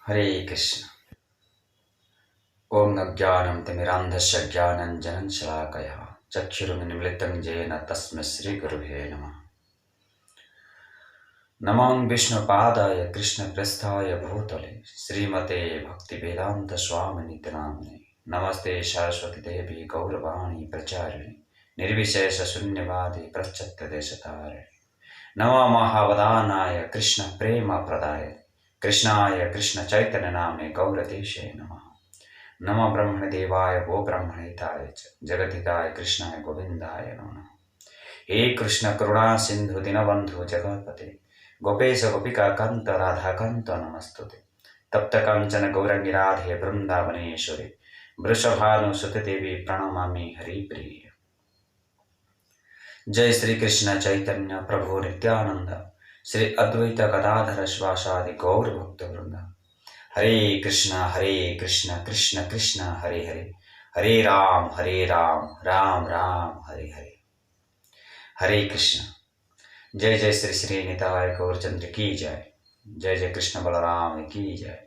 हरे कृष्ण। ओम अज्ञानं तिमिरान्धस्य ज्ञानञ्जनं शलाकया चक्षुरुन्मीलितं येन तस्मै श्रीगुरुवे नमः। नमो विष्णुपादाय कृष्णप्रेष्ठाय भूतले श्रीमते भक्तिवेदान्त स्वामिनिति नामिने। नमस्ते सरस्वती देवी गौरवाणी प्रचारिणे निर्विशेषशून्यवादी प्रत्यक्षदेशतारिणे। नमो महावदानाय कृष्ण प्रेम प्रदाय कृष्णाय कृष्ण चैतन्य नामने गौरदेशे नमः। नमो ब्रह्मण देवाय गो ब्रह्मणिताय जगद्धिताय कृष्णाय गोविंदाय नमः। हे कृष्ण करुणा सिंधु दीनबंधु जगत्पते गोपेश गोपिका कांत राधा कांत नमस्तुते। तप्त कांचन गौरंगी राधे वृंदावनेश्वरी वृषभानुसुते देवी प्रणमामि हरिप्रिय। जय श्री कृष्ण चैतन्य प्रभु नित्यानंद श्री अद्वैत गदाधर श्वासादि गौर भक्त वृंद। हरे कृष्ण कृष्ण कृष्ण हरे हरे, हरे राम राम राम हरे हरे। हरे कृष्ण। जय जय श्री श्री निताय गौरचंद्र की जय। जय जय कृष्ण बलराम की जय।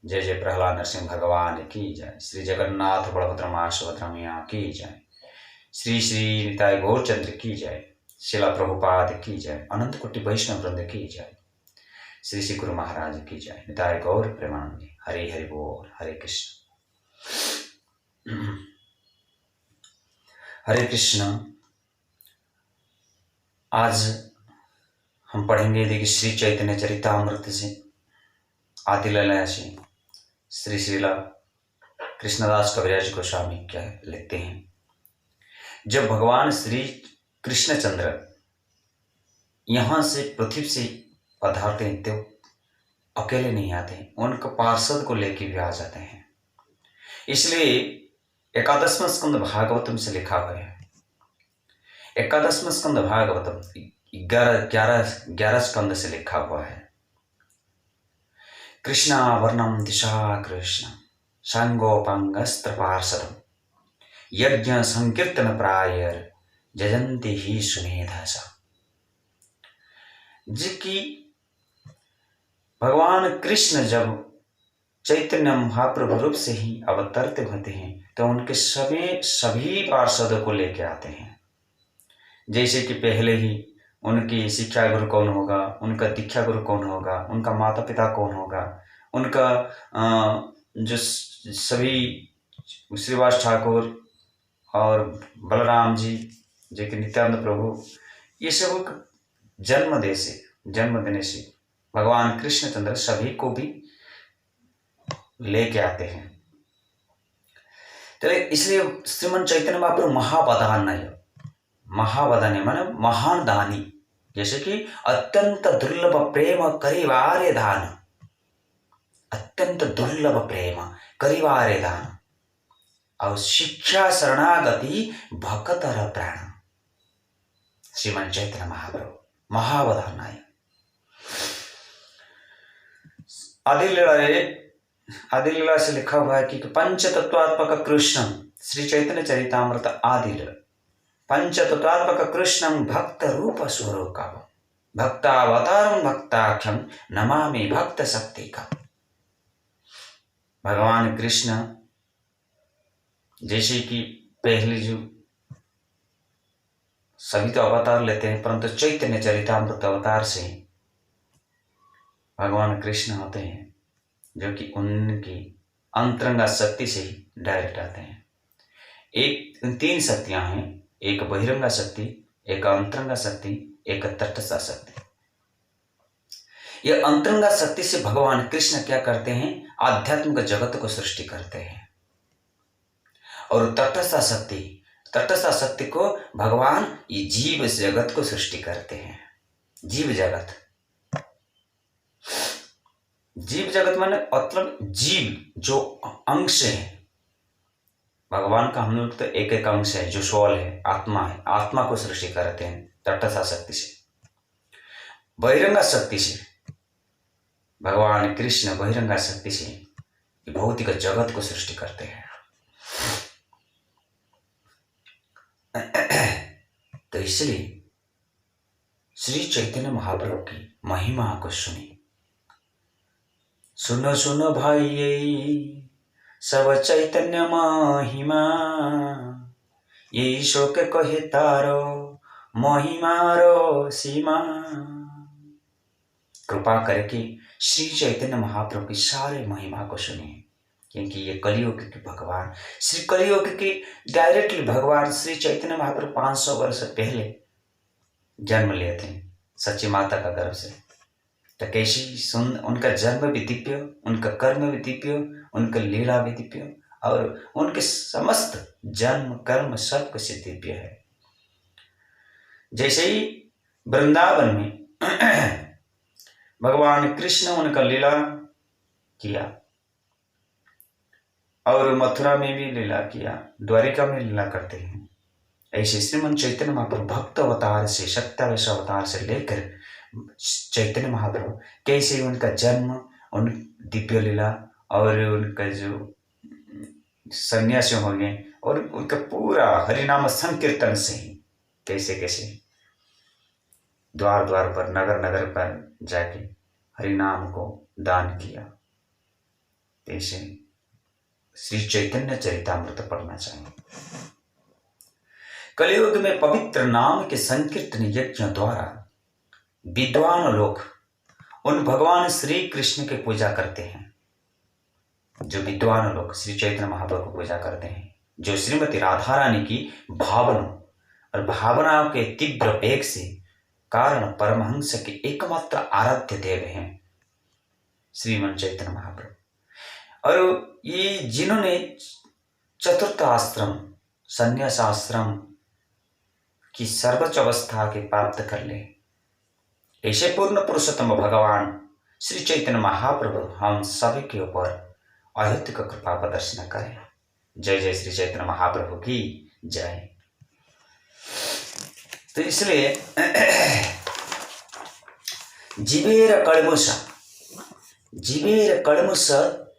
जय जय प्रहलाद नरसिंह भगवान की जय। श्री जगन्नाथ बलभद्र मां सुभद्रा मैया की जय। श्री श्री निताय गौरचंद्र की जय। शिला प्रभुपाद की जय। अनंत कोटि वैष्णव वृंद की जय। श्री श्री गुरु महाराज की जय। निताय गौर प्रेमानंदी। हरे हरि बोल। हरे कृष्ण। हरे कृष्ण। आज हम पढ़ेंगे देखिए श्री चैतन्य चरितामृत से आदि ललया से श्री श्रीला कृष्णदास कविराज गोस्वामी क्या लिखते हैं। जब भगवान श्री कृष्णचंद्र यहाँ से पृथ्वी से पधारते हैं तो अकेले नहीं आते, उनके पार्षद को लेके भी आ जाते हैं। इसलिए एकादशम स्कंद भागवतम से लिखा हुआ है। एकादशम स्कंद भागवतम 11 स्कंद से लिखा हुआ है। कृष्णा वर्णम दिशा कृष्ण सांगोपांगस्त्र पार्षदम यज्ञ संकीर्तन प्रायर जजंती ही सुमेधसा। जी की भगवान कृष्ण जब चैतन्य महाप्रभु रूप से ही अवतरते होते हैं तो उनके सभी पार्षदों को लेके आते हैं। जैसे कि पहले ही उनकी शिक्षा गुरु कौन होगा, उनका दीक्षा गुरु कौन होगा, उनका माता पिता कौन होगा, उनका जो सभी श्रीवास ठाकुर और बलराम जी जो कि नित्यानंद प्रभु, ये सब जन्म देने से भगवान कृष्णचंद्र सभी को भी लेके आते हैं। तो इसलिए श्रीमन चैतन्य महाप्रभु महावदानी माने महान दानी। जैसे कि अत्यंत दुर्लभ प्रेम करिवारे दान, अत्यंत दुर्लभ प्रेम करिवारे दान और शिक्षा शरणागति भक्तर प्राण। श्रीमन चैतन्य महाप्रभु महावदानाय आदि लीला से लिखा हुआ है कि पंच तत्वात्मक कृष्णम श्री चैतन्य चरितामृत आदि लीला पंच तत्वात्मक कृष्णम भक्त रूप स्वरूप भक्तावतारम भक्ताख्यम नमामि भक्त शक्ति का। भगवान कृष्ण जैसे कि पहले जो सभी तो अवतार लेते हैं, परंतु चैतन्य चरितामृत अवतार से भगवान कृष्ण होते हैं जो कि उनकी अंतरंगा शक्ति से ही डायरेक्ट आते हैं। एक 3 शक्तियां हैं, एक बहिरंगा शक्ति, एक अंतरंगा शक्ति, एक तटस्थ शक्ति। यह अंतरंगा शक्ति से भगवान कृष्ण क्या करते हैं, आध्यात्मिक जगत को सृष्टि करते हैं। और तटस्थ शक्ति को भगवान ये जीव जगत को सृष्टि करते हैं। जीव जगत माने मतलब जीव जो अंश है भगवान का। हम लोग तो एक अंश है जो सोल है, आत्मा है, आत्मा को सृष्टि करते हैं तटस्थ शक्ति से। बहिरंगा शक्ति से भगवान कृष्ण बहिरंगा शक्ति से भौतिक जगत को सृष्टि करते हैं। तो इसलिए श्री चैतन्य महाप्रभु की महिमा को सुनो सुनो भाई सब चैतन्य महिमा, यही शोक कहे तारो महिमारो सीमा। कृपा करके श्री चैतन्य महाप्रभु की सारे महिमा को सुनिए, क्योंकि ये कलियुग के भगवान श्री कलियुग के डायरेक्टली भगवान श्री चैतन्य महाप्रभु 500 वर्ष पहले जन्म लिए थे सच्ची माता का गर्भ से। तो कैसी उनका जन्म भी दिव्य, उनका कर्म भी दिव्य, उनका लीला भी दिव्य, और उनके समस्त जन्म कर्म सब कुछ दिव्य है। जैसे ही वृंदावन में भगवान कृष्ण उनका लीला किया, और मथुरा में भी लीला किया, द्वारिका में लीला करते हैं, ऐसे श्रीमन चैतन्य महाप्रभु भक्त अवतार से, सत्यावेश अवतार से लेकर चैतन्य महाप्रभु कैसे उनका जन्म, उन दिव्य लीला और उनका जो सन्यासी हो गए, और उनका पूरा हरिनाम संकीर्तन से ही कैसे कैसे द्वार द्वार पर नगर नगर पर जाके हरिनाम को दान किया। ऐसे श्री चैतन्य चरितामृत पढ़ना चाहिए। कलियुग में पवित्र नाम के संकीर्तन यज्ञ द्वारा विद्वान लोग उन भगवान श्री कृष्ण की पूजा करते हैं। जो विद्वान लोग श्री चैतन्य महाप्रभु को पूजा करते हैं, जो श्रीमती राधा रानी की भावना और भावनाओं के तीव्र वेग से कारण परमहंस के एकमात्र आराध्य देव हैं श्रीमन चैतन्य महाप्रभु। और ये जिन्होंने चतुर्थ आश्रम संन्यास आश्रम की सर्वोच्च अवस्था के प्राप्त कर ले, ऐसे पूर्ण पुरुषोत्तम भगवान श्री चैतन्य महाप्रभु हम सभी के ऊपर अद्भुत कृपा प्रदर्शन करें। जय जय श्री चैतन्य महाप्रभु की जय। तो इसलिए जीवेर कलमुष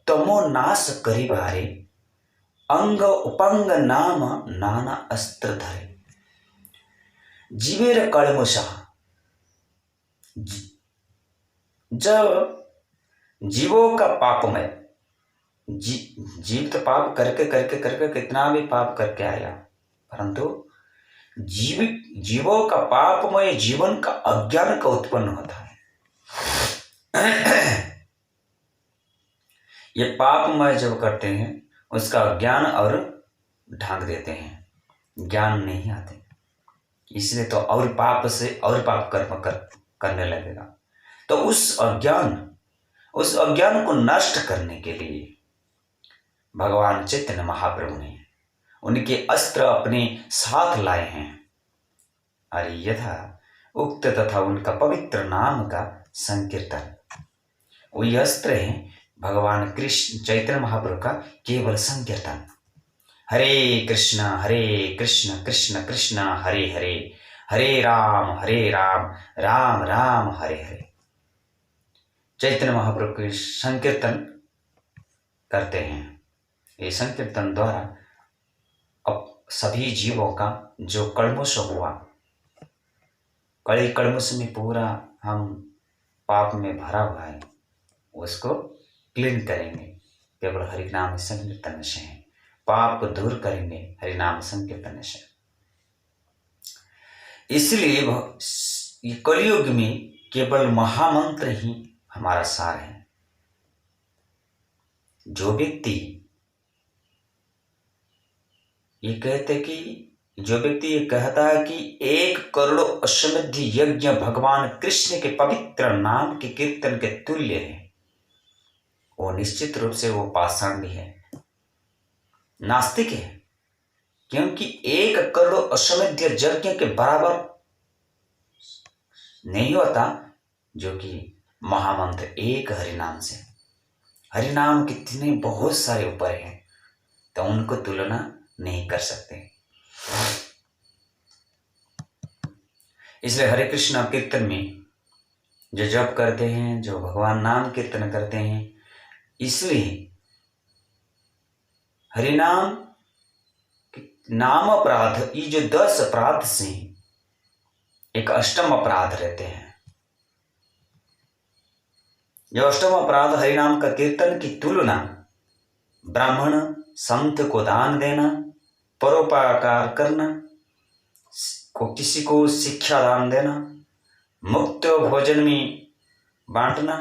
तमो नाश करी बारे, अंग उपंग नाम नाना अस्त्र धरे। जीवेर कलमुषा, जब जीवों का पापमय, जीव तो पाप करके करके करके कितना भी पाप करके आया, परंतु जीवों का पापमय जीवन का अज्ञान का उत्पन्न होता है। ये पापमय जब करते हैं उसका ज्ञान और ढांक देते हैं, ज्ञान नहीं आते, इसलिए तो और पाप से और पाप कर्म करने लगेगा। तो उस अज्ञान को नष्ट करने के लिए भगवान चैतन्य महाप्रभु ने उनके अस्त्र अपने साथ लाए हैं। और यथा उक्त तथा उनका पवित्र नाम का संकीर्तन, वही अस्त्र है भगवान कृष्ण चैतन्य महाप्रभु का केवल संकीर्तन। हरे कृष्ण कृष्ण कृष्ण हरे हरे, हरे राम राम राम हरे हरे। चैतन्य महाप्रभु के संकीर्तन करते हैं। ये संकीर्तन द्वारा अब सभी जीवों का जो कलमुष हुआ, कड़ी कलमुष में पूरा हम पाप में भरा हुआ है, उसको क्लीन करेंगे केवल हरिनाम संकीर्तन से। पाप को दूर करेंगे हरिनाम संकीर्तन से। इसलिए ये कलियुग में केवल महामंत्र ही हमारा सार है। जो व्यक्ति ये कहता है कि 1 करोड़ अश्वमेध यज्ञ भगवान कृष्ण के पवित्र नाम के कीर्तन के तुल्य है, वो निश्चित रूप से वो पाषाण भी है, नास्तिक है। क्योंकि 1 करोड़ अश्वमेध यज्ञ के बराबर नहीं होता जो कि महामंत्र एक हरिनाम से। हरिनाम कितने बहुत सारे ऊपर हैं, तो उनको तुलना नहीं कर सकते। इसलिए हरे कृष्ण कीर्तन में जो जप करते हैं, जो भगवान नाम कीर्तन करते हैं, इसलिए हरिनाम नाम अपराध, ये जो 10 अपराध से एक अष्टम अपराध रहते हैं। जो अष्टम अपराध हरिनाम का कीर्तन की तुलना ब्राह्मण संत को दान देना, परोपकार करना, को किसी को शिक्षा दान देना, मुक्त भोजन में बांटना,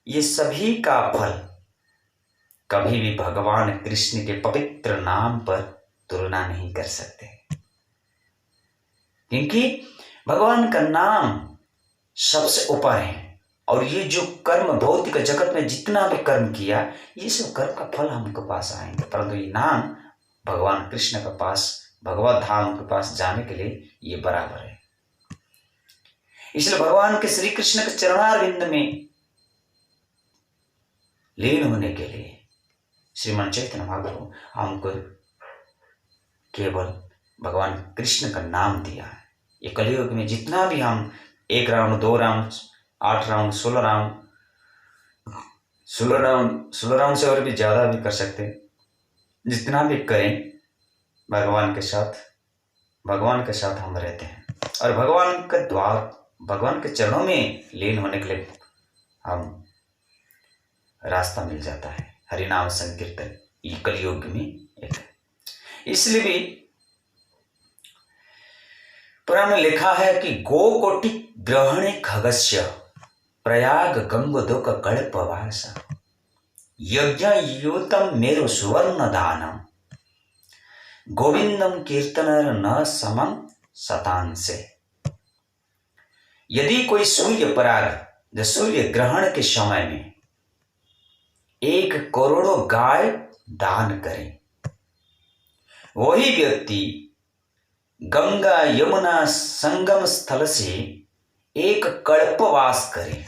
ये सभी का फल कभी भी भगवान कृष्ण के पवित्र नाम पर तुलना नहीं कर सकते, क्योंकि भगवान का नाम सबसे ऊपर है। और ये जो कर्म भौतिक जगत में जितना भी कर्म किया, ये सब कर्म का फल हमको पास आएंगे, परंतु ये नाम भगवान कृष्ण के पास, भगवत धाम के पास जाने के लिए ये बराबर है। इसलिए भगवान के श्री कृष्ण के चरणारविंद में लीन होने के लिए श्रीमान चैतन्य महाप्रभु हमको केवल भगवान कृष्ण का नाम दिया है। ये कलयुग में जितना भी हम 1 राउंड, 2 राउंड, 8 राउंड, 16 राउंड से और भी ज्यादा भी कर सकते हैं, जितना भी करें भगवान के साथ हम रहते हैं। और भगवान का द्वार, भगवान के चरणों में लीन होने के लिए हम रास्ता मिल जाता है। हरिनाम संकीर्तन ये कलयुग में एक है। इसलिए भी पुराण में लिखा है कि गोकोटि ग्रहणे खगस्य प्रयाग गंगोदक कल्पवास यज्ञ युतम मेरो सुवर्ण दानम गोविंदम कीर्तनर न समम शतांसे। यदि कोई सूर्य पराग, सूर्य ग्रहण के समय में 1 करोड़ गाय दान करे, वही व्यक्ति गंगा यमुना संगम स्थल से 1 कल्पवास करे।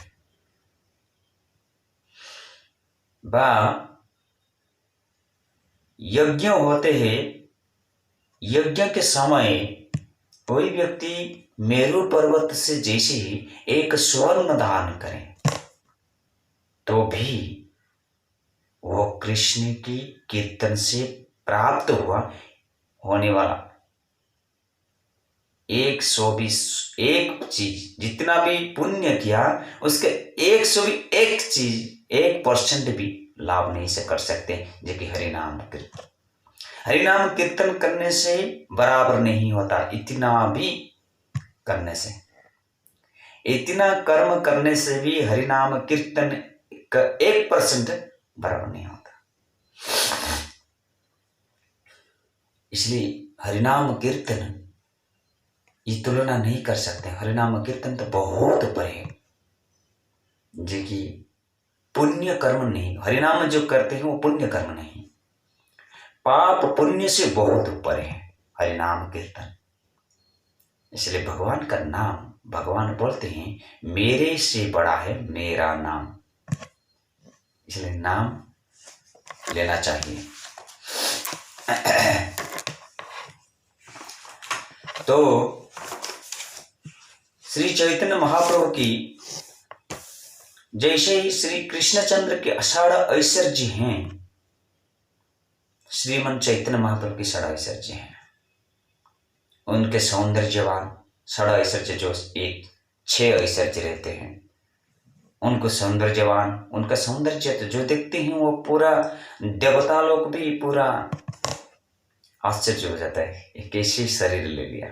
यज्ञ होते हैं, यज्ञ के समय कोई व्यक्ति मेरु पर्वत से जैसे ही 1 स्वर्ण दान करे, तो भी वो कृष्ण की कीर्तन से प्राप्त होने वाला 120 चीज, जितना भी पुण्य किया उसके 101 चीज 1% भी लाभ नहीं से कर सकते, जो कि हरिनाम कीर्तन करने से बराबर नहीं होता। इतना भी करने से, इतना कर्म करने से भी हरिनाम कीर्तन का 1% बराबर नहीं होता। इसलिए हरिनाम कीर्तन ये तुलना नहीं कर सकते। हरिनाम कीर्तन तो बहुत परे है, जो कि पुण्य कर्म नहीं। हरिनाम जो करते हैं वो पुण्य कर्म नहीं, पाप पुण्य से बहुत ऊपर है हरिनाम कीर्तन। इसलिए भगवान का नाम, भगवान बोलते हैं मेरे से बड़ा है मेरा नाम, इसलिए नाम लेना चाहिए। तो श्री चैतन्य महाप्रभु की जैसे ही श्री कृष्णचंद्र के अषाढ़ ऐश्वर्य हैं, श्रीमन चैतन्य महाप्रभु की षड ऐश्वर्य हैं। उनके सौंदर्यवान षड ऐश्वर्य जो 6 ऐश्वर्य रहते हैं, उनको सौंदर्यवान, उनका सौंदर्य तो जो देखते हैं वो पूरा देवता लोग भी पूरा आश्चर्य हो जाता है, ये कैसे शरीर ले लिया।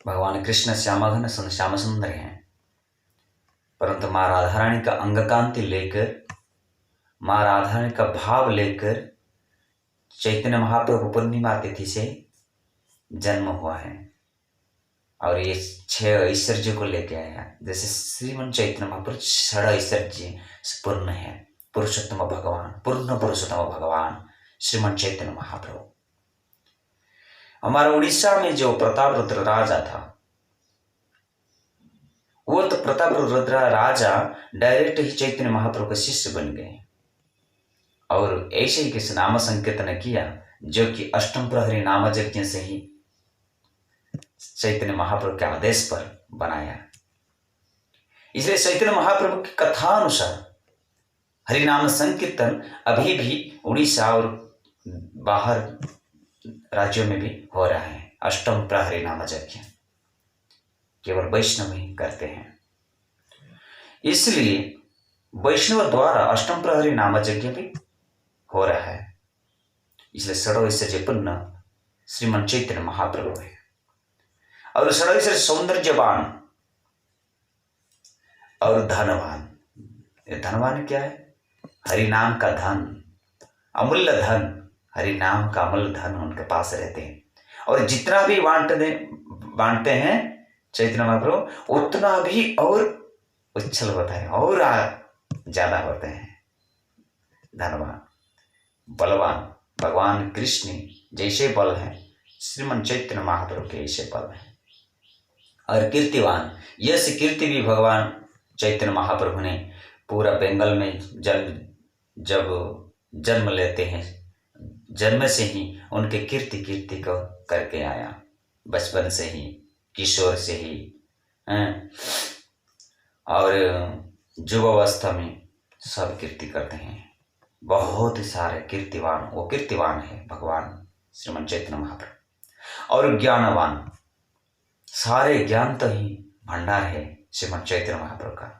भगवान कृष्ण श्यामघन श्याम सुंदर हैं, परंतु माँ राधा रानी का अंग कांति लेकर, माँ राधा रानी का भाव लेकर चैतन्य महाप्रभु पूर्णिमा तिथि से जन्म हुआ है और ये 6 ऐश्वर्य को लेके आया। जैसे श्रीमन चैतन्य महाप्रभु षड ऐश्वर्य पूर्ण है, पुरुषोत्तम भगवान, पूर्ण पुरुषोत्तम भगवान श्रीमन चैतन्य महाप्रभु। हमारा उड़ीसा में जो प्रतापरुद्र राजा था, वो तो प्रतापरुद्र राजा डायरेक्ट ही चैतन्य महाप्रभु के शिष्य बन गए और ऐसे ही किस नाम संकीर्तन किया, जो कि अष्टम प्रहरी नाम यज्ञ से ही चैतन्य महाप्रभु के आदेश पर बनाया। इसलिए चैतन्य महाप्रभु की कथा अनुसार हरिनाम संकीर्तन अभी भी उड़ीसा और बाहर राज्यों में भी हो रहा है। अष्टम प्रहरी नाम यज्ञ केवल वैष्णव ही करते हैं। इसलिए वैष्णव द्वारा अष्टम प्रहरी नाम यज्ञ भी हो रहा है। इसलिए षडैश्वर्यपूर्ण श्रीमन चैतन्य महाप्रभु है। और षडैश्वर्य सौंदर्यवान और धनवान। ये धनवान क्या है? हरि नाम का धन, अमूल्य धन, हरि नाम का अमूल्य धन उनके पास रहते हैं। और जितना भी बांटते हैं चैतन्य महाप्रभु, उतना भी और उच्छल होता है और ज्यादा होते हैं। धनवान, बलवान, भगवान कृष्ण जैसे बल है, श्रीमन चैतन्य महाप्रभु के ऐसे बल है। और कीर्तिवान, यश कीर्ति भी भगवान चैतन्य महाप्रभु ने पूरा बंगाल में जब जन्म लेते हैं, जन्म से ही उनके कीर्ति को करके आया। बचपन से ही, किशोर से ही, और युवावस्था में सब कीर्ति करते हैं। बहुत सारे कीर्तिवान, वो कीर्तिवान है भगवान श्रीमन चैतन्य महाप्रभु। और ज्ञानवान, सारे ज्ञान तो ही भंडार है श्रीमन चैतन्य महाप्रभु का।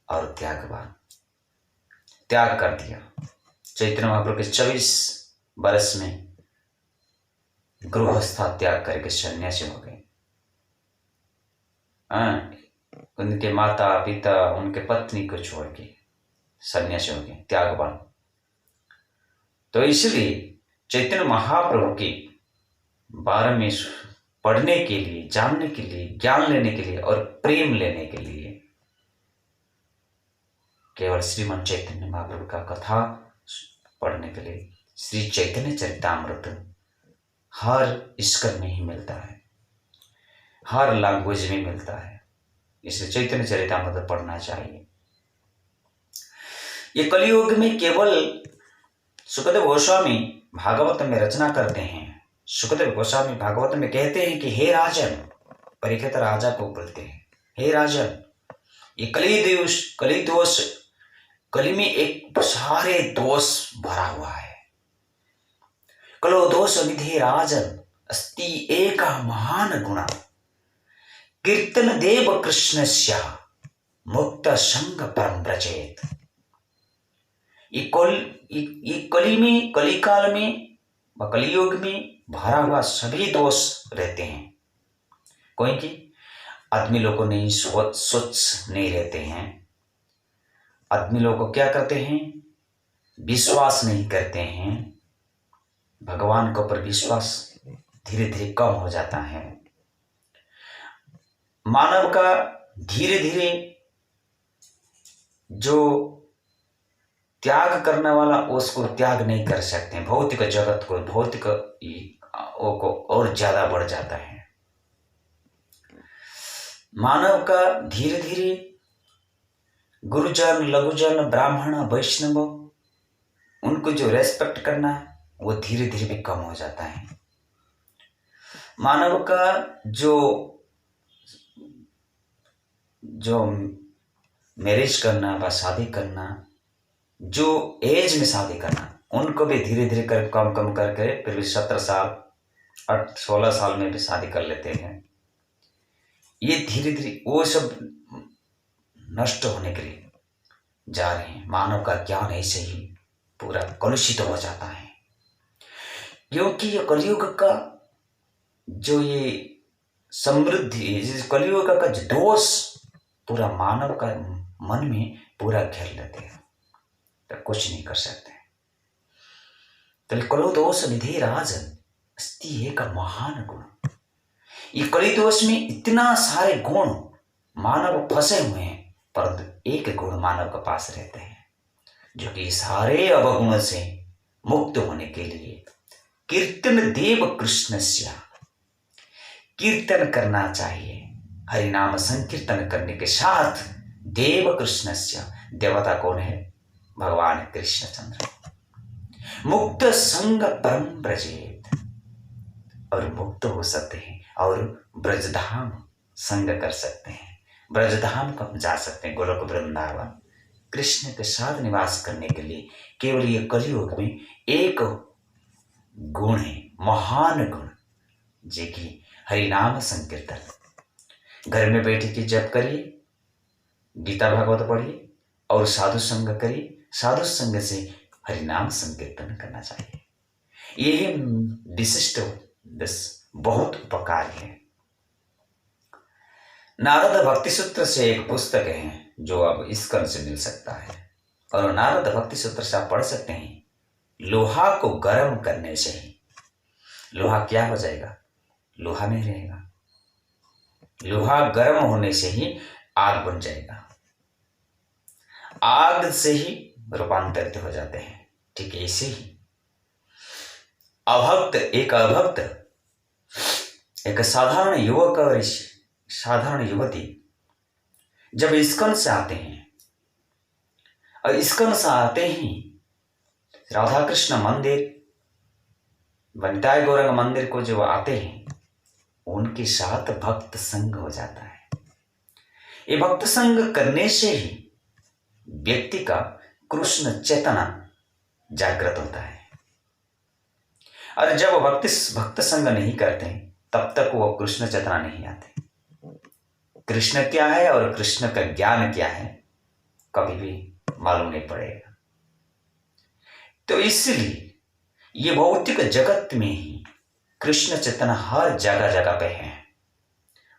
और त्यागवान, त्याग कर दिया। चैतन्य महाप्रभु के 24 वर्ष में गृहस्था त्याग करके सन्यासी हो गए। उनके माता पिता, उनके पत्नी को छोड़ के सन्यासी हो गए, त्यागवान। तो इसलिए चैतन्य महाप्रभु के बारे में पढ़ने के लिए, जानने के लिए, ज्ञान लेने के लिए और प्रेम लेने के लिए केवल श्रीमन चैतन्य महाप्रभु का कथा पढ़ने के लिए श्री चैतन्य चरितामृत हर स्कंद में ही मिलता है, हर लैंग्वेज में मिलता है। इसलिए चैतन्य चरितामृत पढ़ना चाहिए। ये कलियुग में केवल सुखदेव गोस्वामी भागवत में रचना करते हैं। सुखदेव गोस्वामी भागवत में कहते हैं कि हे राजन, परीक्षित राजा को बोलते हैं, हे राजन, ये कली में एक सारे दोष भरा हुआ है। कलो दोष निधे राजन, अस्ति एक महान गुण, कीर्तन देव कृष्णस्य मुक्त संग परम व्रजेत। ये कलिकाल में व कलियुग में भरा हुआ सभी दोष रहते हैं। कोई कि आदमी लोगों ने स्वच्छ नहीं रहते हैं। आदमी लोग क्या करते हैं? विश्वास नहीं करते हैं। भगवान के ऊपर विश्वास धीरे धीरे कम हो जाता है। मानव का धीरे धीरे जो त्याग करने वाला उसको त्याग नहीं कर सकते। भौतिक जगत को, भौतिक को और ज्यादा बढ़ जाता है। मानव का धीरे धीरे गुरुजन, लघुजन, ब्राह्मण, वैष्णव, उनको जो रेस्पेक्ट करना है वो धीरे धीरे भी कम हो जाता है। मानव का जो मैरिज करना व शादी करना, जो एज में शादी करना, उनको भी धीरे धीरे कम करके फिर भी 17 साल 16 साल में भी शादी कर लेते हैं। ये धीरे धीरे वो सब नष्ट होने के लिए जा रहे हैं। मानव का ज्ञान ऐसे ही पूरा कलुषित हो जाता है, क्योंकि ये कलियुग का जो ये समृद्धि, कलियुग का जो दोष पूरा मानव का मन में पूरा घेर लेते हैं, तो कुछ नहीं कर सकते। तो कलो दोष निधि राजन, अस्ति एक महान गुण। ये कली दोष में इतना सारे गुण मानव फंसे हुए हैं, परंतु एक गुण मानव के पास रहते हैं, जो कि सारे अवगुणों से मुक्त होने के लिए कीर्तन देव कृष्णस्य, कीर्तन करना चाहिए। हरि नाम संकीर्तन करने के साथ देव कृष्णस्य, देवता कौन है? भगवान कृष्णचंद्र। मुक्त संग परम ब्रजेत, और मुक्त हो सकते हैं और ब्रजधाम संग कर सकते हैं। ब्रजधाम को जा सकते हैं, गोलोक वृंदावन कृष्ण के साथ निवास करने के लिए केवल ये कलियुग में एक गुण है, महान गुण, जो कि हरिनाम संकीर्तन। घर में बैठ के जप करिए, गीता भागवत पढ़िए और साधु संग करिए। साधु संग से हरिनाम संकीर्तन करना चाहिए। यही विशिष्ट दस बहुत उपकारी है। नारद भक्ति सूत्र से एक पुस्तक है जो अब इस्कॉन से मिल सकता है, और नारद भक्ति सूत्र से आप पढ़ सकते हैं। लोहा को गर्म करने से ही लोहा क्या हो जाएगा? लोहा नहीं रहेगा। लोहा गर्म होने से ही आग बन जाएगा। आग से ही रूपांतरित हो जाते हैं। ठीक है, ऐसे ही अभक्त एक साधारण युवक और साधारण युवती जब इस्कॉन से आते हैं, और इस्कॉन से आते ही राधा कृष्ण मंदिर, वनिताय गौरंग मंदिर को जो आते हैं, उनके साथ भक्त संग हो जाता है। ये भक्त संग करने से ही व्यक्ति का कृष्ण चेतना जागृत होता है। और जब भक्त संग नहीं करते तब तक वो कृष्ण चेतना नहीं आते। कृष्ण क्या है और कृष्ण का ज्ञान क्या है कभी भी मालूम नहीं पड़ेगा। तो इसलिए ये भौतिक जगत में ही कृष्ण चेतना हर जगह जगह पे है,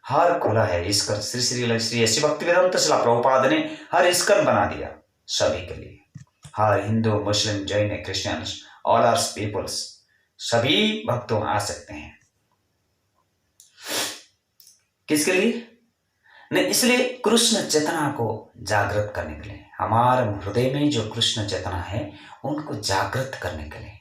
हर खुला है। इसका श्री ऐसी भक्ति वेदांत शिला प्रभुपाद ने हर इस्कॉन बना दिया सभी के लिए। हर Hindu, Muslim, Jain, Christians, all are peoples, सभी भक्तों आ सकते हैं। किसके लिए? नहीं, इसलिए कृष्ण चेतना को जागृत करने के लिए, हमारे हृदय में जो कृष्ण चेतना है उनको जागृत करने के लिए।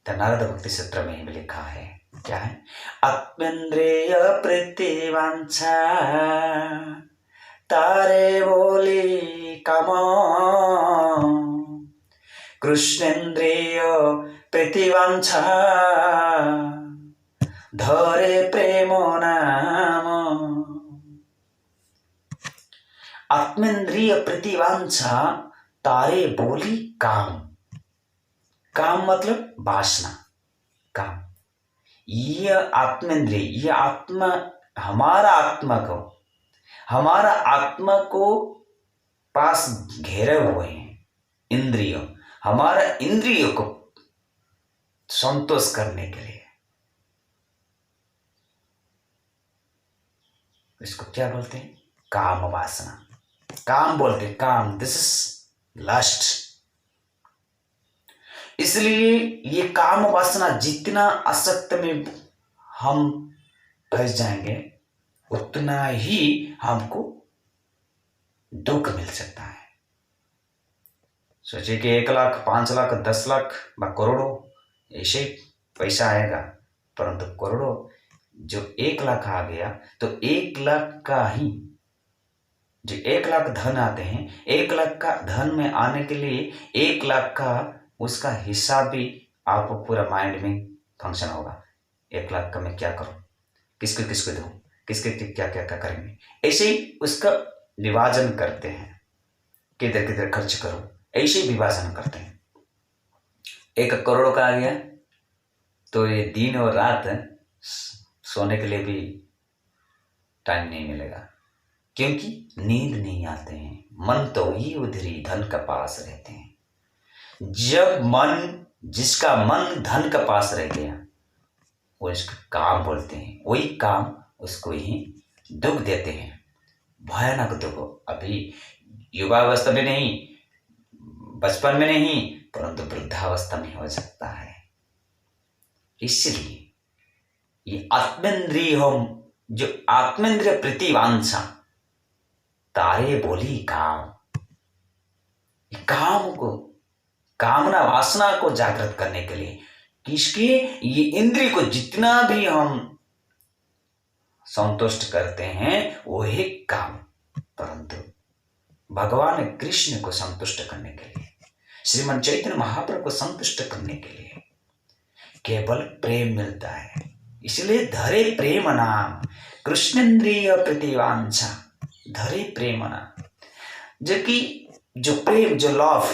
तो नारद भक्ति सूत्र में भी लिखा है, क्या है? आत्मेन्द्रिय प्रीतिवांछा तारे बोली काम, कृष्णेन्द्रिय प्रीतिवांछा धरे प्रेम नाम। आत्मेन्द्रिय प्रतिवांछा तारे बोली काम। काम मतलब वासना, काम। ये आत्मेन्द्रिय, ये आत्मा, हमारा आत्मा को पास घेरे हुए हैं इंद्रिय, हमारा इंद्रिय को संतोष करने के लिए। इसको क्या बोलते हैं? काम वासना, काम बोलते हैं, काम। This is lust. इसलिए ये काम वासना जितना आसक्त में हम फंस जाएंगे उतना ही हमको दुख मिल सकता है। सोचिए कि 1 लाख, 5 लाख, 10 लाख व करोड़ों ऐसे पैसा आएगा, परंतु करोड़ों जो 1 लाख आ गया तो 1 लाख का ही जो 1 लाख धन आते हैं, 1 लाख का धन में आने के लिए 1 लाख का उसका हिसाब भी आपको पूरा माइंड में फंक्शन होगा। 1 लाख का मैं क्या करूं, किसको किसको दूं, किसके क्या क्या क्या करेंगे, ऐसे ही उसका विभाजन करते हैं, किधर किधर खर्च करूं, ऐसे ही विभाजन करते हैं। 1 करोड़ का आ गया तो ये दिन और रात सोने के लिए भी टाइम नहीं मिलेगा, क्योंकि नींद नहीं आते हैं। मन तो ही उधरी धन का पास रहते हैं। जब मन, जिसका मन धन का पास रह गया वो इसका काम बोलते हैं, वही काम उसको ही दुख देते हैं, भयानक दुख। अभी युवावस्था में नहीं, बचपन में नहीं, परंतु वृद्धावस्था में हो सकता है। इसलिए ये आत्मेन्द्रिय, हम जो आत्मेन्द्रिय प्रतिवांछा तारे बोली काम, काम को, कामना वासना को जागृत करने के लिए किसके, ये इंद्रिय को जितना भी हम संतुष्ट करते हैं वो है काम, परंतु भगवान कृष्ण को संतुष्ट करने के लिए, श्रीमन चैतन्य महाप्रभु को संतुष्ट करने के लिए केवल प्रेम मिलता है। इसलिए धरे प्रेम नाम, कृष्णेन्द्रिय प्रतिवांछा धरे प्रेम नाम। जो कि जो प्रेम, जो लव,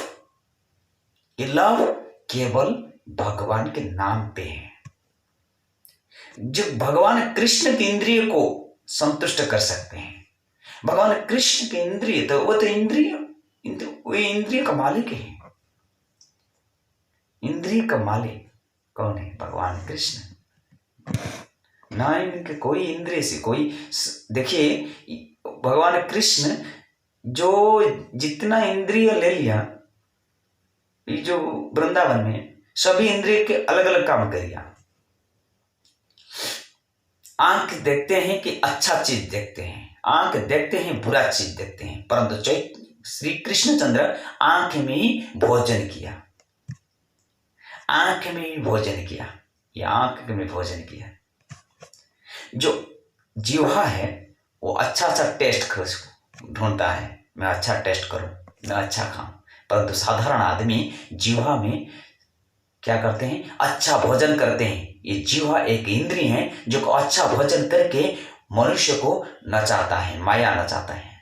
ये लव केवल भगवान के नाम पे है। जो भगवान कृष्ण के इंद्रिय को संतुष्ट कर सकते हैं, भगवान कृष्ण के इंद्रिय तो वो तो इंद्रिय का मालिक है। इंद्रिय का मालिक कौन है? भगवान कृष्ण। ना इनके कोई इंद्रिय से कोई, देखिए भगवान कृष्ण जो जितना इंद्रिय ले लिया, ये जो वृंदावन में सभी इंद्रिय के अलग अलग काम कर लिया। आंख देखते हैं कि अच्छा चीज देखते हैं, आंख देखते हैं बुरा चीज देखते हैं, परंतु श्री कृष्णचंद्र आंख में ही भोजन किया, आंख में ही भोजन किया, या आंख में भोजन किया। जो जीवा है वो अच्छा अच्छा टेस्ट ढूंढता है, मैं अच्छा टेस्ट करूं, मैं अच्छा खाऊं, परंतु साधारण आदमी जीवा में क्या करते हैं? अच्छा भोजन करते हैं। ये जीवा एक इंद्रिय है जो अच्छा भोजन करके मनुष्य को नचाता है, माया नचाता है।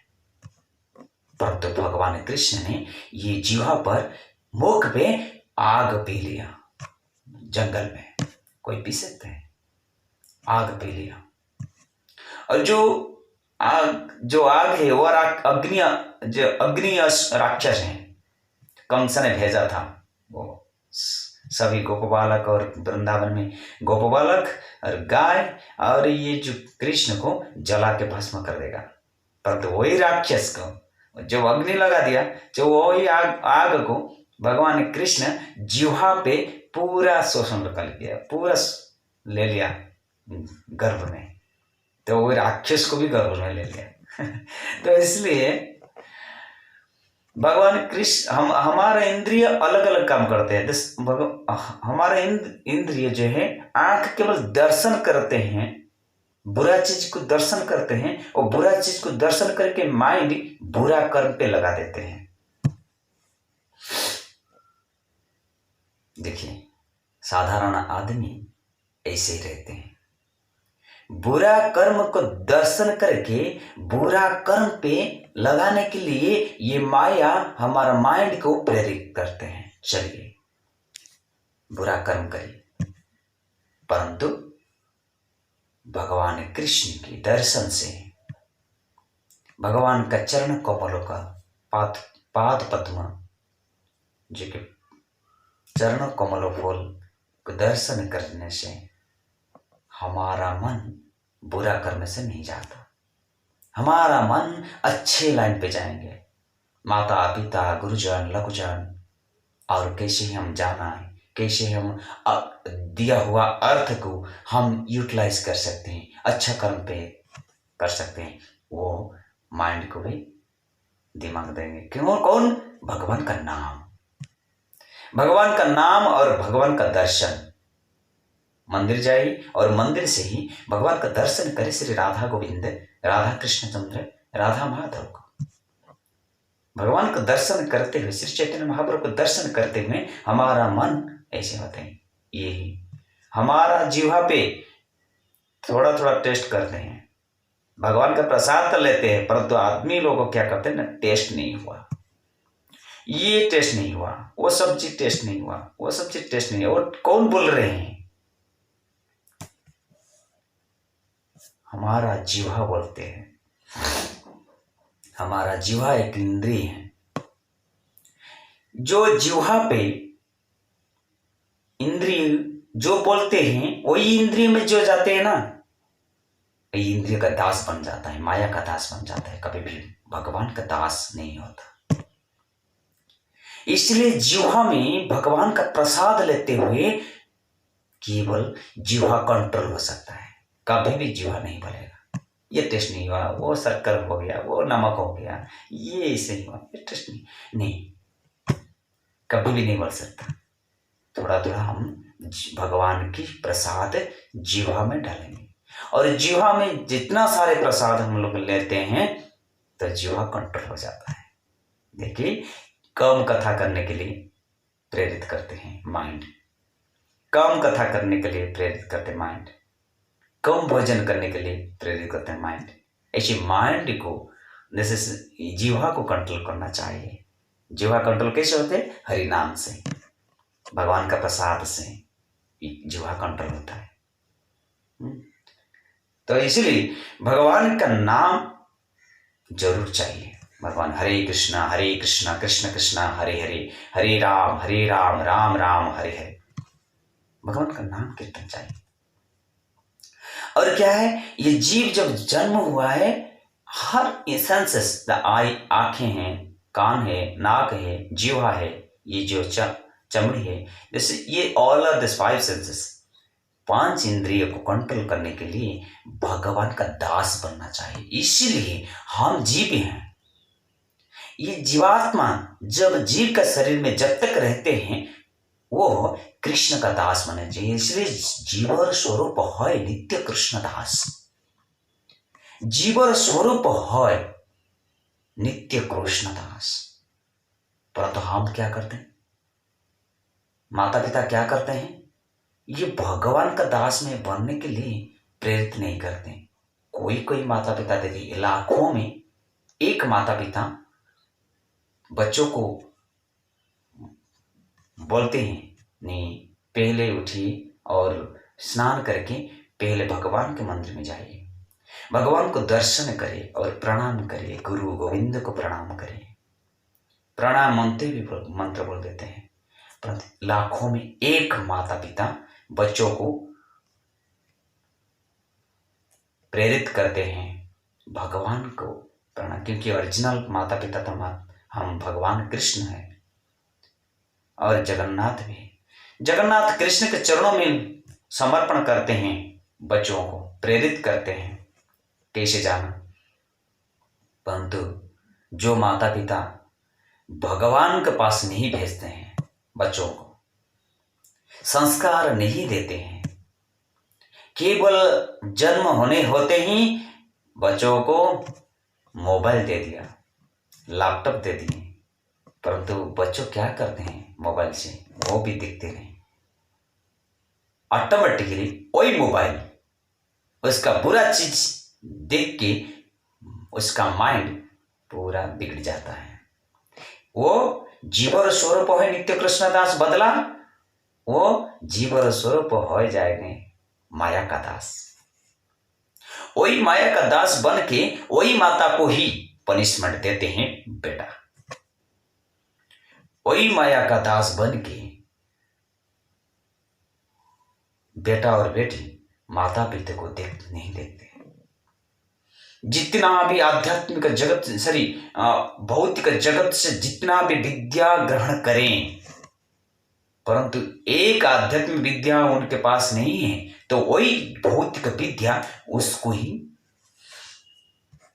परंतु भगवान कृष्ण ने ये जीवा पर मुख पे आग पी लिया। जंगल में कोई पी सकते हैं, आग पी लिया। और जो आग है वो अग्नि राक्षस है, कंस ने भेजा था। वो सभी गोप बालक और वृंदावन में गोप बालक और गाय और ये जो कृष्ण को जला के भस्म कर देगा। परंतु वही राक्षस को जो अग्नि लगा दिया, जो वही आग को भगवान कृष्ण जिह्वा पे पूरा शोषण कर लिया, पूरा ले लिया गर्भ में, तो वही राक्षस को भी गर्भ में ले लिया। तो इसलिए भगवान कृष्ण हमारा इंद्रिय अलग अलग काम करते हैं। हमारा इंद्रिय जो है आंख केवल दर्शन करते हैं, बुरा चीज को दर्शन करते हैं, और बुरा चीज को दर्शन करके माइंड बुरा कर्म पे लगा देते हैं। देखिए साधारण आदमी ऐसे ही रहते हैं, बुरा कर्म को दर्शन करके बुरा कर्म पे लगाने के लिए ये माया हमारा माइंड को प्रेरित करते हैं, चलिए बुरा कर्म करिए। परंतु भगवान कृष्ण के दर्शन से, भगवान का चरण कमलों का पाद पद्म जो कि चरण कमलों फूल को दर्शन करने से हमारा मन बुरा कर्म से नहीं जाता, हमारा मन अच्छे लाइन पे जाएंगे। माता पिता गुरुजन लघुजन और कैसे हम जाना है, कैसे हम दिया हुआ अर्थ को हम यूटिलाइज कर सकते हैं, अच्छा कर्म पे कर सकते हैं, वो माइंड को भी दिमाग देंगे। क्यों? कौन? भगवान का नाम, भगवान का नाम और भगवान का दर्शन। मंदिर जाइए और मंदिर से ही भगवान का दर्शन करे, श्री राधा गोविंद, राधा कृष्णचंद्र, राधा माधव को भगवान का दर्शन करते हुए, श्री चैतन्य महाप्रभु को दर्शन करते हुए हमारा मन ऐसे होते हैं। यही हमारा जीवा पे थोड़ा थोड़ा टेस्ट करते हैं, भगवान का प्रसाद तो लेते हैं, परंतु आदमी लोगों क्या करते हैं ना, टेस्ट नहीं हुआ, ये टेस्ट नहीं हुआ, वो सब्जी टेस्ट नहीं हुआ, वो सब्जी टेस्ट नहीं हुआ। और कौन बोल रहे हैं? हमारा जीवा बोलते हैं। हमारा जीवा एक इंद्रिय है, जो जीवा पे इंद्रिय जो बोलते हैं वही इंद्रिय में जो जाते हैं ना, इंद्रिय का दास बन जाता है, माया का दास बन जाता है, कभी भी भगवान का दास नहीं होता। इसलिए जीवा में भगवान का प्रसाद लेते हुए केवल जीवा कंट्रोल हो सकता है, कभी भी जीवा नहीं बोलेगा ये टेस्ट नहीं हुआ, वो शक्कर हो गया, वो नमक हो गया, ये ऐसे ही हुआ, ये टेस्ट नहीं, कभी भी नहीं बोल सकता। थोड़ा थोड़ा हम भगवान की प्रसाद जीवा में डालेंगे, और जीवा में जितना सारे प्रसाद हम लोग लेते हैं तो जीवा कंट्रोल हो जाता है। देखिए कम कथा करने के लिए प्रेरित करते हैं माइंड, कम कथा करने के लिए प्रेरित करते माइंड, कम भोजन करने के लिए प्रेरित करते हैं माइंड। ऐसे माइंड को जैसे जीवा को कंट्रोल करना चाहिए। जीवा कंट्रोल कैसे होते हैं? हरि नाम से, भगवान का प्रसाद से जीवा कंट्रोल होता है। तो इसलिए भगवान का नाम जरूर चाहिए। भगवान हरे कृष्णा कृष्ण कृष्ण हरे हरे, हरे राम राम राम हरे हरे। भगवान का नाम कीर्तन चाहिए। और क्या है, ये जीव जब जन्म हुआ है, हर सेंसेस, द आई, आंखें हैं, कान है, नाक है, जीवा है, ये जो चमड़ी है, जैसे ये all are this five senses, पांच इंद्रियों को कंट्रोल करने के लिए भगवान का दास बनना चाहिए। इसीलिए हम जीव हैं। ये जीवात्मा जब जीव का शरीर में जब तक रहते हैं, वो कृष्ण का दास बने चाहिए। इसलिए जीवर स्वरूप है नित्य कृष्ण दास, जीवर स्वरूप है नित्य कृष्ण दास। परंतु हम क्या करते हैं, माता पिता क्या करते हैं, ये भगवान का दास में बनने के लिए प्रेरित नहीं करते। कोई कोई माता पिता, देखिए लाखों में एक माता पिता बच्चों को बोलते हैं, नहीं, पहले उठिए और स्नान करके पहले भगवान के मंदिर में जाइए, भगवान को दर्शन करें और प्रणाम करिए, गुरु गोविंद को प्रणाम करिए। प्रणाम मंत्र भी मंत्र बोल देते हैं। परंतु लाखों में एक माता पिता बच्चों को प्रेरित करते हैं भगवान को प्रणाम, क्योंकि ओरिजिनल माता पिता तो हम भगवान कृष्ण हैं और जगन्नाथ भी। जगन्नाथ कृष्ण के चरणों में समर्पण करते हैं, बच्चों को प्रेरित करते हैं कैसे जाना। परंतु जो माता पिता भगवान के पास नहीं भेजते हैं बच्चों को, संस्कार नहीं देते हैं, केवल जन्म होने होते ही बच्चों को मोबाइल दे दिया, लैपटॉप दे दिए, परंतु बच्चों क्या करते हैं मोबाइल से, वो भी दिखते नहीं, ऑटोमेटिकली वही मोबाइल उसका बुरा चीज देख के उसका माइंड पूरा बिगड़ जाता है। वो जीवर स्वरूप है नित्य कृष्णदास बदला, वो जीवर स्वरूप हो जाएंगे माया का दास। वही माया का दास बन के वही माता को ही पनिशमेंट देते हैं बेटा। वही माया का दास बन के बेटा और बेटी माता पिता को नहीं देखते। जितना भी आध्यात्मिक जगत भौतिक जगत से जितना भी विद्या ग्रहण करें, परंतु एक आध्यात्मिक विद्या उनके पास नहीं है, तो वही भौतिक विद्या उसको ही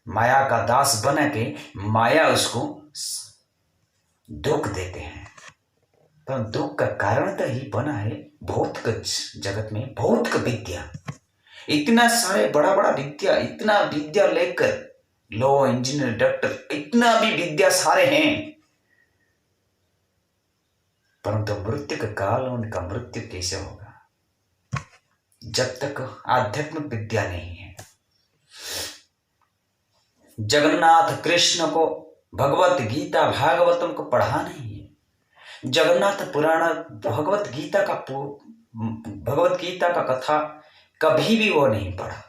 माया का दास बना के माया उसको दुख देते हैं। पर दुख का कारण तो ही बना है भौतिक जगत में भौतिक विद्या। इतना सारे बड़ा बड़ा विद्या, इतना विद्या लेकर लॉ, इंजीनियर, डॉक्टर, इतना भी विद्या सारे हैं, परंतु मृत्यु का काल उनका मृत्यु कैसे होगा जब तक आध्यात्मिक विद्या नहीं है। जगन्नाथ कृष्ण को भगवत गीता भागवतम को पढ़ा नहीं है। जगन्नाथ पुराण भगवत गीता का कथा कभी भी वो नहीं पढ़ा।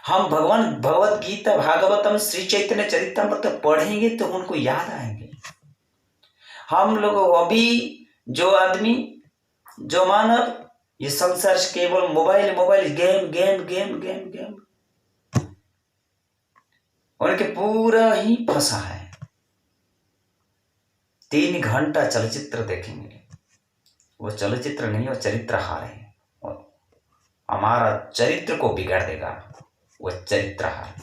हम भगवत गीता भागवतम श्री चैतन्य चरितामृत पढ़ेंगे तो उनको याद आएंगे। हम लोग अभी जो आदमी, जो मानव ये संसार से केवल मोबाइल गेम उनके पूरा ही फंसा है। 3 घंटा चलचित्र देखेंगे, वो चलचित्र नहीं, वो चरित्रहार है, हमारा चरित्र को बिगाड़ देगा वो चरित्रहार।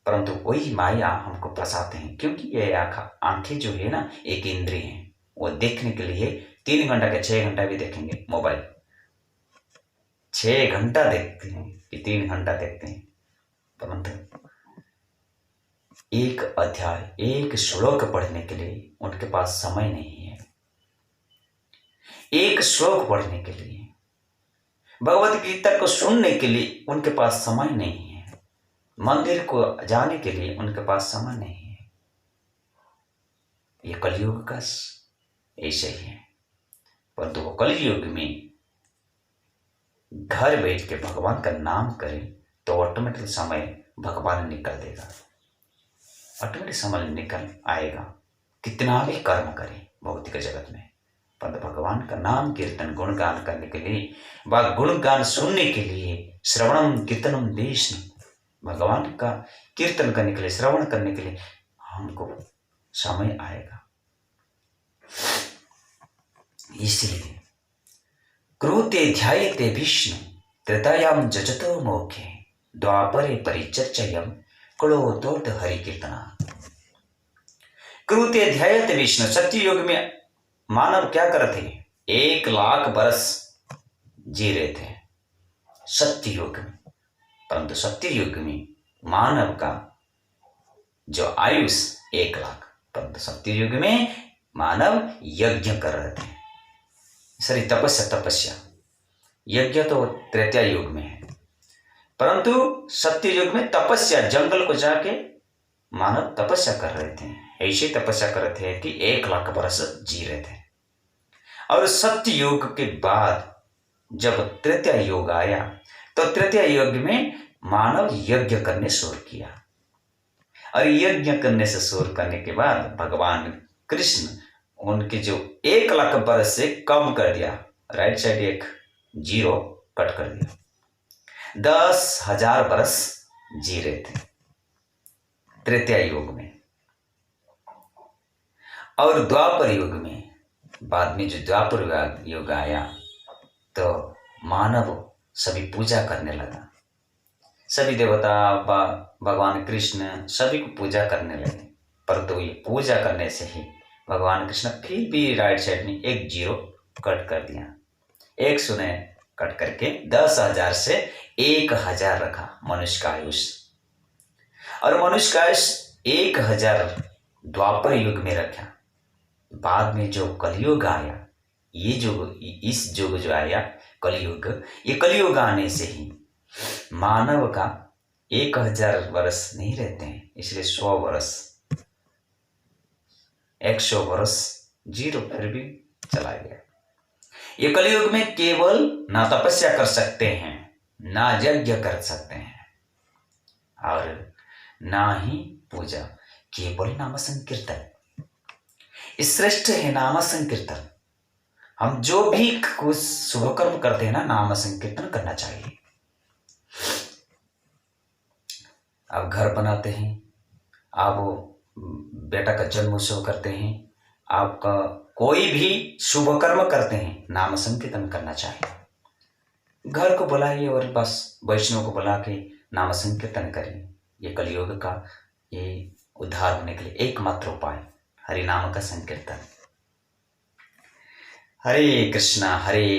परंतु वही माया हमको फंसाते हैं, क्योंकि ये आंखें जो है ना, एक इंद्रिय है, वो देखने के लिए 3 घंटा के 6 घंटा भी देखेंगे मोबाइल। 6 घंटा देखते हैं कि 3 घंटा देखते हैं, परंतु एक अध्याय, एक श्लोक पढ़ने के लिए उनके पास समय नहीं है। एक श्लोक पढ़ने के लिए, भगवत गीता को सुनने के लिए उनके पास समय नहीं है। मंदिर को जाने के लिए उनके पास समय नहीं है। ये कलयुग का ऐसे ही है। परंतु वो कलयुग में घर बैठ के भगवान का नाम करें तो ऑटोमेटिक समय भगवान निकल देगा। ऑटोमेटिक समझ निकल आएगा। कितना भी कर्म करें भौतिक जगत में, पर भगवान का नाम कीर्तन गुणगान करने के लिए व गुणगान सुनने के लिए, श्रवणम कीर्तनम देशनम, भगवान का कीर्तन करने के लिए, श्रवण करने के लिए हमको समय आएगा। इसलिए क्रूते ध्यायते विष्णु त्रेतायाम जजतो मोखे द्वापरे परिचर्चयम क्लोतोर्थ हरि कीर्तना। क्रूते ध्यायते विष्णु, सत्य युग में मानव क्या करते थे? 1 लाख बरस जी रहे थे सत्य युग में। परंतु सत्य युग में मानव का जो आयुष 1 लाख, परंतु सत्य युग में मानव यज्ञ कर रहे थे। सॉरी, तपस्या। यज्ञ तो त्रेता युग में है, परंतु सत्य युग में तपस्या, जंगल को जाके मानव तपस्या कर रहे थे। ऐसे तपस्या कर रहे थे कि 1 लाख बरस जी रहे थे। और सत्य युग के बाद जब तृतीय युग आया तो तृतीय युग में मानव यज्ञ करने शुरू किया। और यज्ञ करने से शुरू करने के बाद भगवान कृष्ण उनके जो 1 लाख बरस से कम कर दिया, राइट साइड एक 0 कट कर दिया, 10,000 बरस जी रहे थे तृतीय युग में। और द्वापर युग में, बाद में जो द्वापर युग आया तो मानव सभी पूजा करने लगा। सभी देवता भगवान कृष्ण सभी को पूजा करने लगे। परंतु ये पूजा करने से ही भगवान कृष्ण फिर भी राइट साइड में एक 0 कट कर दिया, 1 शून्य कट करके 10,000 से 1,000 रखा मनुष्य का आयुष। और मनुष्य का आयुष 1,000 द्वापर युग में रखा। बाद में जो कलयुग आया, ये जो इस युग जो आया कलयुग, ये कलयुग आने से ही मानव का 1,000 वर्ष नहीं रहते हैं, इसलिए 100 वर्ष, 100 वर्ष 0 फिर भी चला गया। ये कलयुग में केवल ना तपस्या कर सकते हैं, ना यज्ञ कर सकते हैं, और ना ही पूजा, केवल नाम संकीर्तन। श्रेष्ठ है नाम संकीर्तन। हम जो भी कुछ शुभ कर्म करते हैं ना, नाम संकीर्तन करना चाहिए। आप घर बनाते हैं, आप बेटा का जन्म उत्सव करते हैं, आपका कोई भी शुभ कर्म करते हैं, नाम संकीर्तन करना चाहिए। घर को बुलाइए और बस वैष्णव को बुला के नाम संकीर्तन करिए। ये कलयुग का ये उद्धार होने के लिए एकमात्र उपाय हरि नाम का संकीर्तन। हरे कृष्णा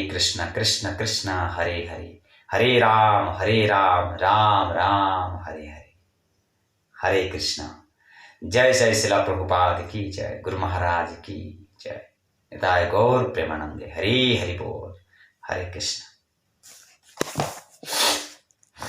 कृष्ण कृष्ण हरे हरे, हरे राम राम राम हरे हरे। हरे कृष्णा। जय जय शिला प्रभुपाद की जय, गुरु महाराज की जय। निताय गौर प्रेमानंदे। हरि हरि बोल। हरे कृष्ण।